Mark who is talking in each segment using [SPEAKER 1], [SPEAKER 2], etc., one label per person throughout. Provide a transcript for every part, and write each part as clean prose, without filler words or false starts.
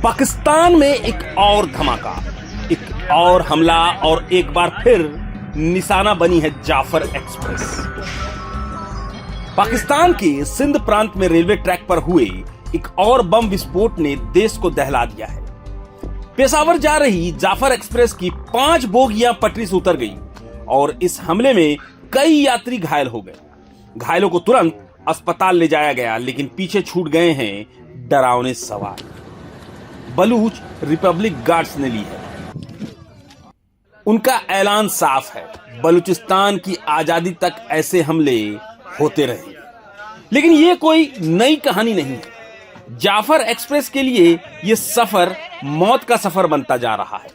[SPEAKER 1] पाकिस्तान में एक और धमाका, एक और हमला और एक बार फिर निशाना बनी है जाफर एक्सप्रेस। पाकिस्तान के सिंध प्रांत में रेलवे ट्रैक पर हुए एक और बम विस्फोट ने देश को दहला दिया है। पेशावर जा रही जाफर एक्सप्रेस की 5 बोगियां पटरी से उतर गई और इस हमले में कई यात्री घायल हो गए। घायलों को तुरंत अस्पताल ले जाया गया, लेकिन पीछे छूट गए हैं डरावने सवाल। बलूच रिपब्लिक गार्ड्स ने ली है। उनका ऐलान साफ है, बलूचिस्तान की आजादी तक ऐसे हमले होते रहे। लेकिन यह कोई नई कहानी नहीं है। जाफर एक्सप्रेस के लिए यह सफर मौत का सफर बनता जा रहा है।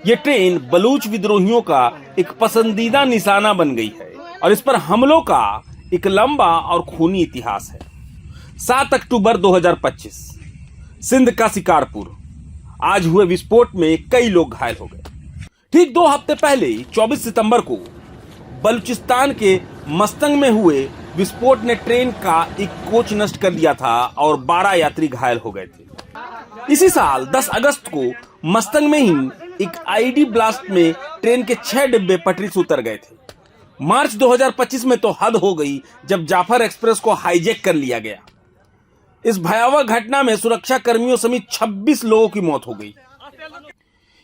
[SPEAKER 1] यह ट्रेन बलूच विद्रोहियों का एक पसंदीदा निशाना बन गई है और इस पर हमलों का एक लंबा और खूनी इतिहास है। 7 अक्टूबर 2025 सिंध का शिकारपुर। आज हुए विस्फोट में कई लोग घायल हो गए। ठीक 2 हफ्ते पहले 24 सितंबर को बलूचिस्तान के मस्तंग में हुए विस्फोट ने ट्रेन का एक कोच नष्ट कर दिया था और 12 यात्री घायल हो गए थे। इसी साल 10 अगस्त को मस्तंग में ही एक आईडी ब्लास्ट में ट्रेन के 6 डिब्बे पटरी से उतर गए थे। मार्च 2025 में तो हद हो गई जब जाफर एक्सप्रेस को हाईजैक कर लिया गया। इस भयावह घटना में सुरक्षा कर्मियों समेत 26 लोगों की मौत हो गई।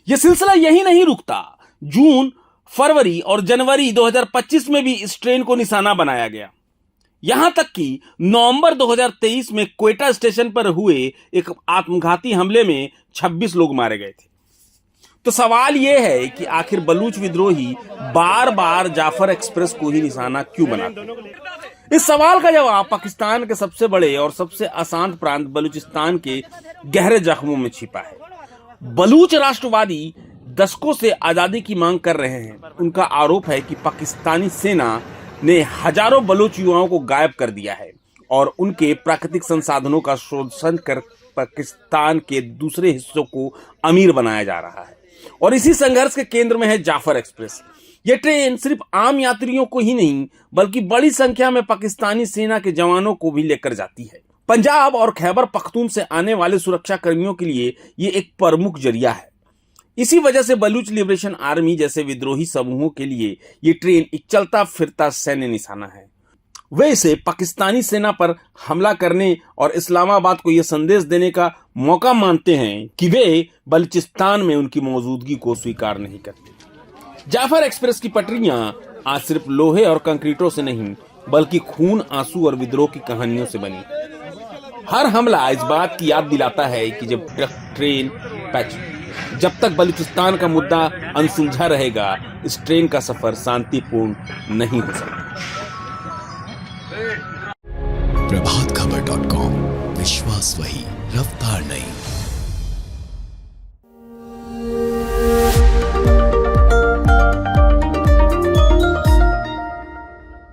[SPEAKER 1] यह सिलसिला यही नहीं रुकता। जून, फरवरी और जनवरी 2025 में भी इस ट्रेन को निशाना बनाया गया। यहां तक कि नवंबर 2023 में क्वेटा स्टेशन पर हुए एक आत्मघाती हमले में 26 लोग मारे गए थे। तो सवाल यह है कि आखिर बलूच विद्रोही बार बार जाफर एक्सप्रेस को ही निशाना क्यों बनाते? इस सवाल का जवाब पाकिस्तान के सबसे बड़े और सबसे अशांत प्रांत बलूचिस्तान के गहरे जख्मों में छिपा है। बलूच राष्ट्रवादी दशकों से आजादी की मांग कर रहे हैं। उनका आरोप है कि पाकिस्तानी सेना ने हजारों बलूच युवाओं को गायब कर दिया है और उनके प्राकृतिक संसाधनों का शोषण कर पाकिस्तान के दूसरे हिस्सों को अमीर बनाया जा रहा है। और इसी संघर्ष के केंद्र में है जाफर एक्सप्रेस। यह ट्रेन सिर्फ आम यात्रियों को ही नहीं बल्कि बड़ी संख्या में पाकिस्तानी सेना के जवानों को भी लेकर जाती है। पंजाब और खैबर पख्तून से आने वाले सुरक्षा कर्मियों के लिए यह एक प्रमुख जरिया है। इसी वजह से बलूच लिबरेशन आर्मी जैसे विद्रोही समूहों के लिए यह ट्रेन एक चलता फिरता सैन्य निशाना है। वे इसे पाकिस्तानी सेना पर हमला करने और इस्लामाबाद को यह संदेश देने का मौका मानते हैं कि वे बलूचिस्तान में उनकी मौजूदगी को स्वीकार नहीं करते। जाफर एक्सप्रेस की पटरियां आज सिर्फ लोहे और कंक्रीटों से नहीं बल्कि खून, आंसू और विद्रोह की कहानियों से बनी। हर हमला इस बात की याद दिलाता है कि जब तक बलूचिस्तान का मुद्दा अनसुलझा रहेगा, इस ट्रेन का सफर शांतिपूर्ण नहीं हो सकता।
[SPEAKER 2] प्रभातखबर.com, विश्वास वही, रफ्तार नहीं।